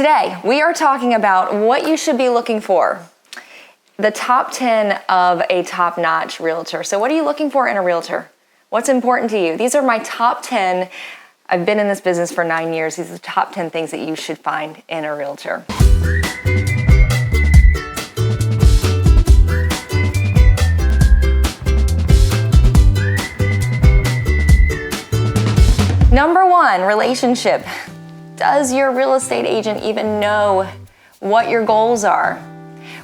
today we are talking about what you should be looking for. The top 10 of a top-notch realtor. So what are you looking for in a realtor? What's important to you? These are my top 10. I've been in this business for 9 years. These are the top 10 things that you should find in a realtor. Number 1, relationship. Does your real estate agent even know what your goals are,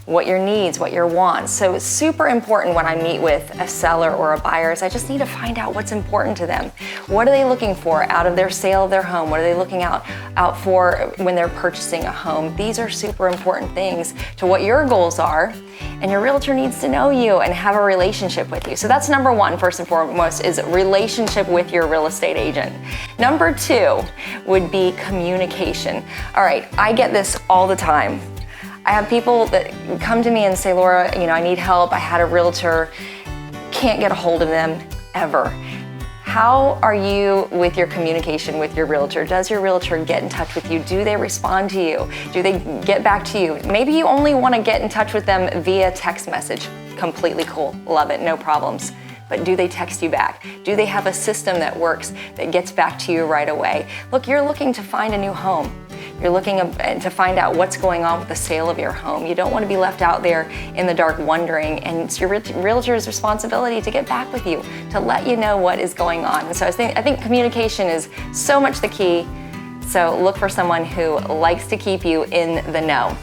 what your needs, what your wants? So it's super important when I meet with a seller or a buyer is I just need to find out what's important to them. What are they looking for out of their sale of their home? What are they looking out for when they're purchasing a home? These are super important things to what your goals are, and your realtor needs to know you and have a relationship with you. So that's number 1, first and foremost, is relationship with your real estate agent. Number 2 would be communication. All right, I get this all the time. I have people that come to me and say, Laura, I need help. I had a realtor, can't get a hold of them ever. How are you with your communication with your realtor? Does your realtor get in touch with you? Do they respond to you? Do they get back to you? Maybe you only want to get in touch with them via text message. Completely cool, love it, no problems. But do they text you back? Do they have a system that works, that gets back to you right away? Look, you're looking to find a new home. You're looking to find out what's going on with the sale of your home. You don't want to be left out there in the dark wondering, and it's your realtor's responsibility to get back with you, to let you know what is going on. And so I think communication is so much the key. So look for someone who likes to keep you in the know.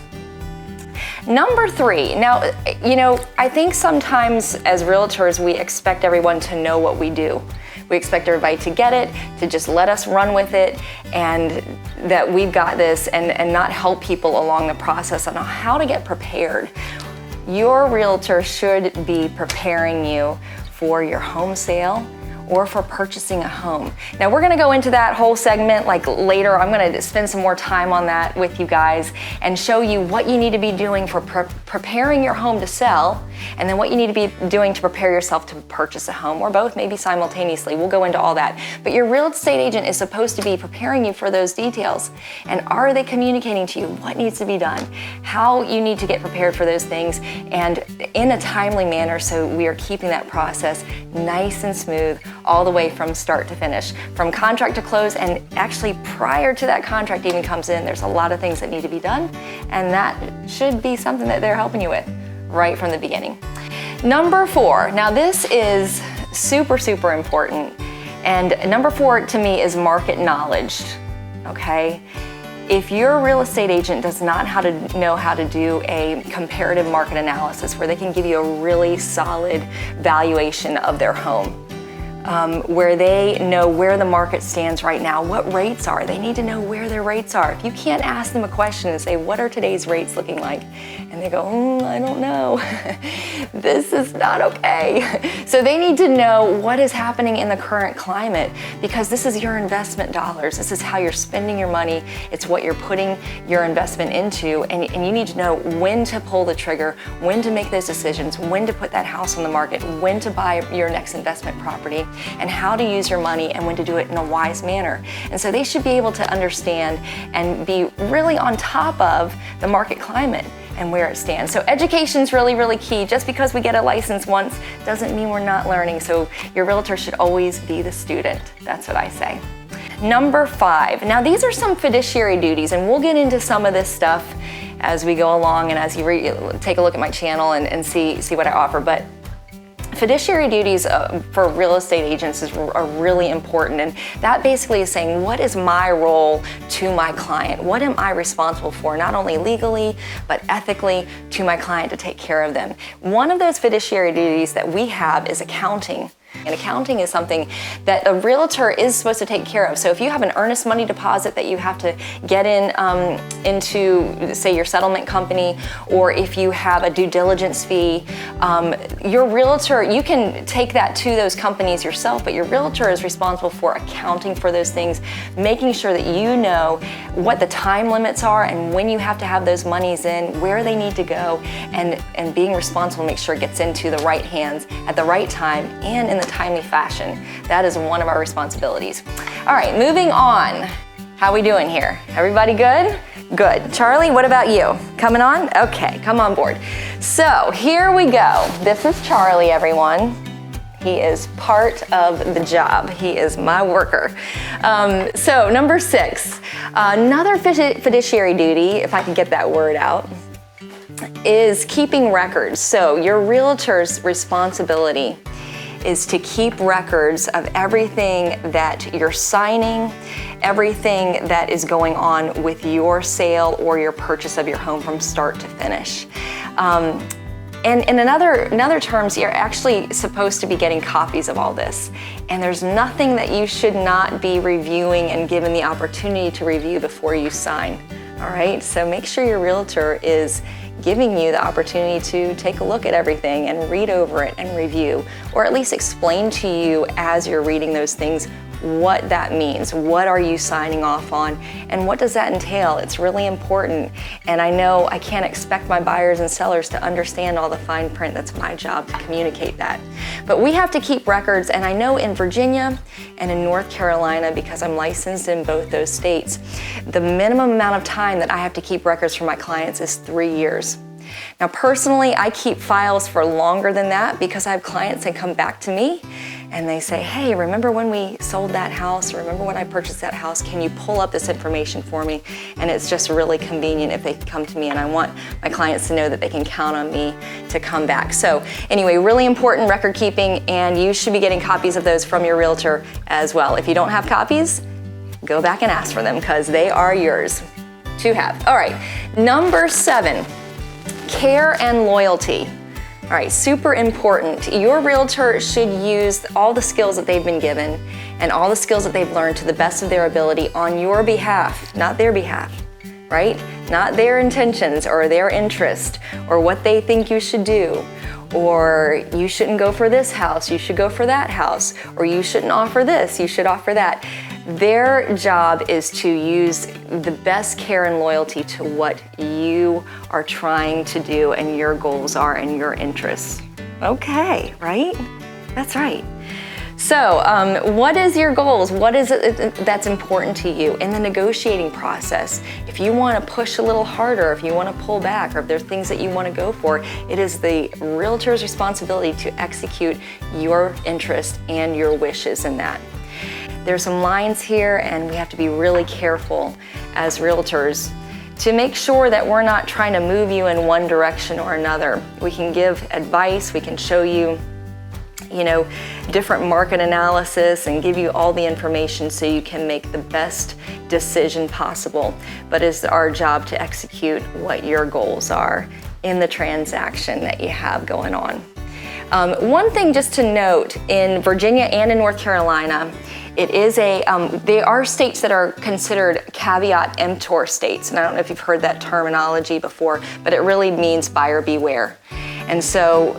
Number 3, now, I think sometimes as realtors, we expect everyone to know what we do. We expect everybody to get it, to just let us run with it, and that we've got this, and not help people along the process on how to get prepared. Your realtor should be preparing you for your home sale or for purchasing a home. Now we're gonna go into that whole segment later. I'm gonna spend some more time on that with you guys and show you what you need to be doing for preparing your home to sell, and then what you need to be doing to prepare yourself to purchase a home, or both, maybe simultaneously. We'll go into all that. But your real estate agent is supposed to be preparing you for those details. And are they communicating to you what needs to be done, how you need to get prepared for those things, and in a timely manner, so we are keeping that process nice and smooth all the way from start to finish, from contract to close. And actually prior to that contract even comes in, there's a lot of things that need to be done, and that should be something that they're helping you with right from the beginning. Number 4, now this is super, super important. And number 4 to me is market knowledge, okay? If your real estate agent does not know how to do a comparative market analysis where they can give you a really solid valuation of their home, where they know where the market stands right now, what rates are. They need to know where their rates are. If you can't ask them a question and say, what are today's rates looking like? And they go, I don't know. This is not okay. So they need to know what is happening in the current climate, because this is your investment dollars. This is how you're spending your money. It's what you're putting your investment into. And you need to know when to pull the trigger, when to make those decisions, when to put that house on the market, when to buy your next investment property, and how to use your money and when to do it in a wise manner. And so they should be able to understand and be really on top of the market climate and where it stands. So education is really, really key. Just because we get a license once doesn't mean we're not learning. So your realtor should always be the student. That's what I say. Number 5. Now these are some fiduciary duties, and we'll get into some of this stuff as we go along and as you take a look at my channel and see what I offer. But fiduciary duties for real estate agents are really important, and that basically is saying, what is my role to my client? What am I responsible for, not only legally, but ethically to my client to take care of them? One of those fiduciary duties that we have is accounting. And accounting is something that a realtor is supposed to take care of. So if you have an earnest money deposit that you have to get into, say, your settlement company, or if you have a due diligence fee, your realtor, you can take that to those companies yourself, but your realtor is responsible for accounting for those things, making sure that you know what the time limits are and when you have to have those monies in, where they need to go, and being responsible to make sure it gets into the right hands at the right time and in the timely fashion. That is one of our responsibilities. All right, moving on. How we doing here? Everybody good? Good. Charlie, what about you? Coming on? Okay, come on board. So here we go. This is Charlie, everyone. He is part of the job. He is my worker. So number 6, another fiduciary duty, if I could get that word out, is keeping records. So your realtor's responsibility is to keep records of everything that you're signing, everything that is going on with your sale or your purchase of your home from start to finish. And in other terms, you're actually supposed to be getting copies of all this. And there's nothing that you should not be reviewing and given the opportunity to review before you sign. All right, so make sure your realtor is giving you the opportunity to take a look at everything and read over it and review, or at least explain to you as you're reading those things what that means. What are you signing off on, and what does that entail? It's really important, and I know I can't expect my buyers and sellers to understand all the fine print. That's my job to communicate that. But we have to keep records, and I know in Virginia and in North Carolina, because I'm licensed in both those states, the minimum amount of time that I have to keep records for my clients is 3 years. Now personally, I keep files for longer than that because I have clients that come back to me and they say, hey, remember when we sold that house? Or remember when I purchased that house? Can you pull up this information for me? And it's just really convenient if they come to me, and I want my clients to know that they can count on me to come back. So anyway, really important record keeping, and you should be getting copies of those from your realtor as well. If you don't have copies, go back and ask for them because they are yours to have. All right, number 7, care and loyalty. All right, super important. Your realtor should use all the skills that they've been given and all the skills that they've learned to the best of their ability on your behalf, not their behalf, right? Not their intentions or their interest or what they think you should do, or you shouldn't go for this house, you should go for that house, or you shouldn't offer this, you should offer that. Their job is to use the best care and loyalty to what you are trying to do and your goals are and your interests. Okay, right? That's right. So what is your goals? What is it that's important to you in the negotiating process? If you want to push a little harder, if you want to pull back, or if there's things that you want to go for, it is the realtor's responsibility to execute your interest and your wishes in that. There's some lines here, and we have to be really careful as realtors to make sure that we're not trying to move you in one direction or another. We can give advice, we can show you, different market analysis and give you all the information so you can make the best decision possible. But it's our job to execute what your goals are in the transaction that you have going on. One thing just to note, in Virginia and in North Carolina, it is they are states that are considered caveat emptor states. And I don't know if you've heard that terminology before, but it really means buyer beware. And so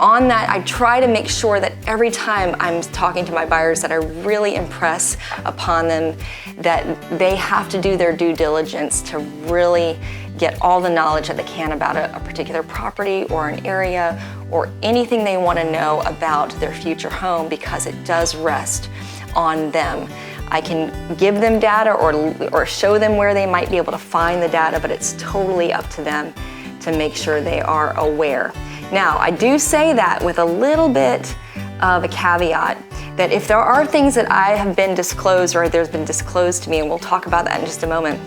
on that, I try to make sure that every time I'm talking to my buyers that I really impress upon them that they have to do their due diligence to really get all the knowledge that they can about a particular property or an area or anything they want to know about their future home, because it does rest on them. I can give them data or show them where they might be able to find the data, but it's totally up to them to make sure they are aware. Now, I do say that with a little bit of a caveat, that if there are things that I have been disclosed or there's been disclosed to me, and we'll talk about that in just a moment,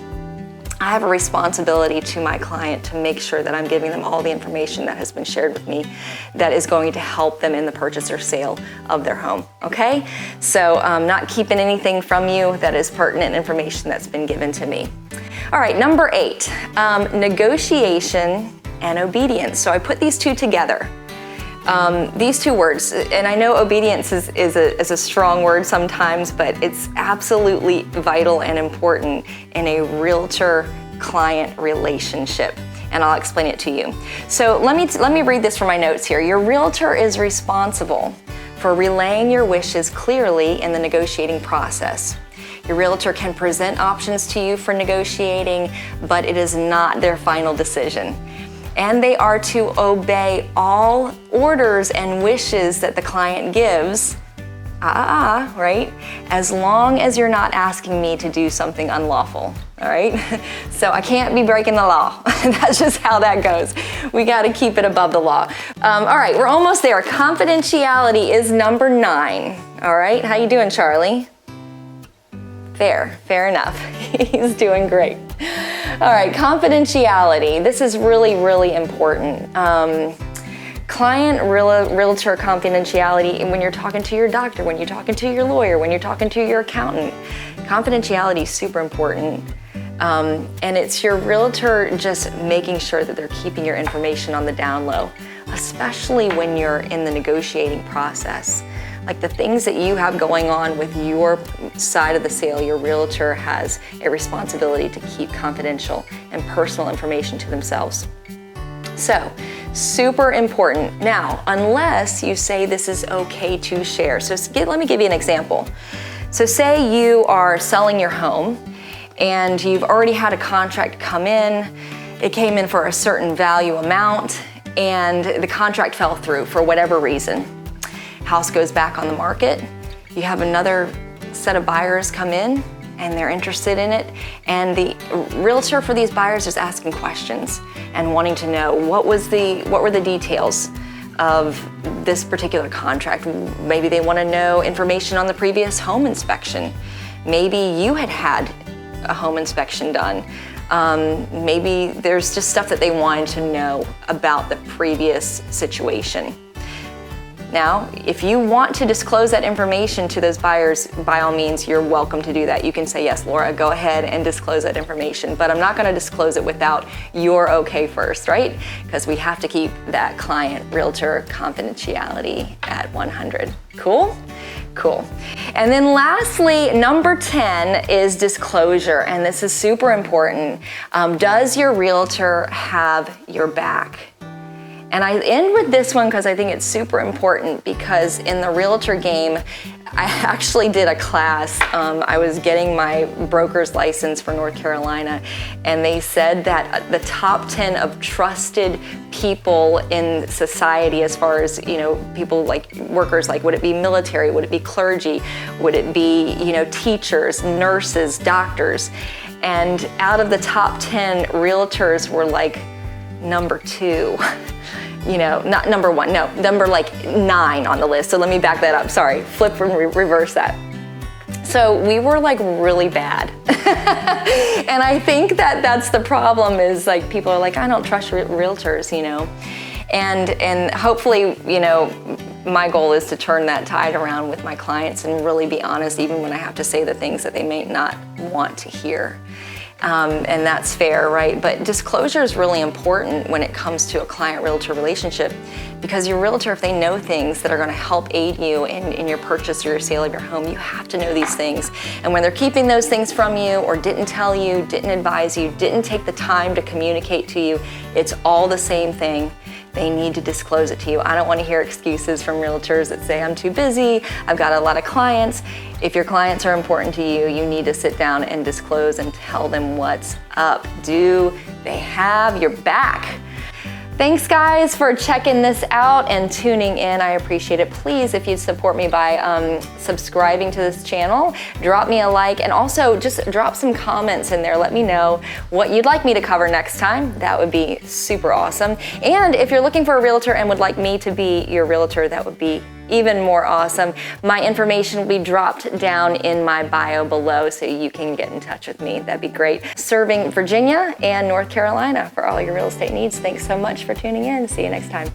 I have a responsibility to my client to make sure that I'm giving them all the information that has been shared with me that is going to help them in the purchase or sale of their home, okay? So I'm not keeping anything from you that is pertinent information that's been given to me. All right, number 8, negotiation and obedience. So I put these two together. These two words, and I know obedience is a strong word sometimes, but it's absolutely vital and important in a realtor-client relationship, and I'll explain it to you. So let me read this from my notes here. Your realtor is responsible for relaying your wishes clearly in the negotiating process. Your realtor can present options to you for negotiating, but it is not their final decision. And they are to obey all orders and wishes that the client gives right? As long as you're not asking me to do something unlawful, all right? So I can't be breaking the law. That's just how that goes. We got to keep it above the law. All right, we're almost there. Confidentiality is number 9. All right, how you doing, Charlie? Fair enough. He's doing great. All right, confidentiality. This is really, really important. Client realtor confidentiality when you're talking to your doctor, when you're talking to your lawyer, when you're talking to your accountant. Confidentiality is super important. And it's your realtor just making sure that they're keeping your information on the down low, especially when you're in the negotiating process. Like the things that you have going on with your side of the sale, your realtor has a responsibility to keep confidential and personal information to themselves. So, super important. Now, unless you say this is okay to share. So let me give you an example. So say you are selling your home and you've already had a contract come in. It came in for a certain value amount and the contract fell through for whatever reason. House goes back on the market. You have another set of buyers come in and they're interested in it, and the realtor for these buyers is asking questions and wanting to know what were the details of this particular contract. Maybe they want to know information on the previous home inspection. Maybe you had a home inspection done. Maybe there's just stuff that they wanted to know about the previous situation. Now, if you want to disclose that information to those buyers, by all means, you're welcome to do that. You can say, yes, Laura, go ahead and disclose that information, but I'm not going to disclose it without your okay first, right? Because we have to keep that client realtor confidentiality at 100. Cool? Cool. And then lastly, number 10 is disclosure, and this is super important. Does your realtor have your back? And I end with this one because I think it's super important, because in the realtor game, I actually did a class. I was getting my broker's license for North Carolina, and they said that the top 10 of trusted people in society, as far as, people like workers, like would it be military, would it be clergy, would it be, teachers, nurses, doctors, and out of the top 10, realtors were like number 2. Not number 1, no, number like 9 on the list. So let me back that up, sorry, flip and reverse that. So we were like really bad. And I think that that's the problem, is like people are like, I don't trust realtors, and hopefully, my goal is to turn that tide around with my clients and really be honest, even when I have to say the things that they may not want to hear. And that's fair, right? But disclosure is really important when it comes to a client-realtor relationship, because your realtor, if they know things that are going to help aid you in your purchase or your sale of your home, you have to know these things. And when they're keeping those things from you, or didn't tell you, didn't advise you, didn't take the time to communicate to you, it's all the same thing. They need to disclose it to you. I don't want to hear excuses from realtors that say, I'm too busy, I've got a lot of clients. If your clients are important to you, you need to sit down and disclose and tell them what's up. Do they have your back? Thanks guys for checking this out and tuning in. I appreciate it. Please, if you'd support me by subscribing to this channel, drop me a like, and also just drop some comments in there. Let me know what you'd like me to cover next time. That would be super awesome. And if you're looking for a realtor and would like me to be your realtor, that would be even more awesome. My information will be dropped down in my bio below, so you can get in touch with me. That'd be great. Serving Virginia and North Carolina for all your real estate needs. Thanks so much for tuning in. See you next time.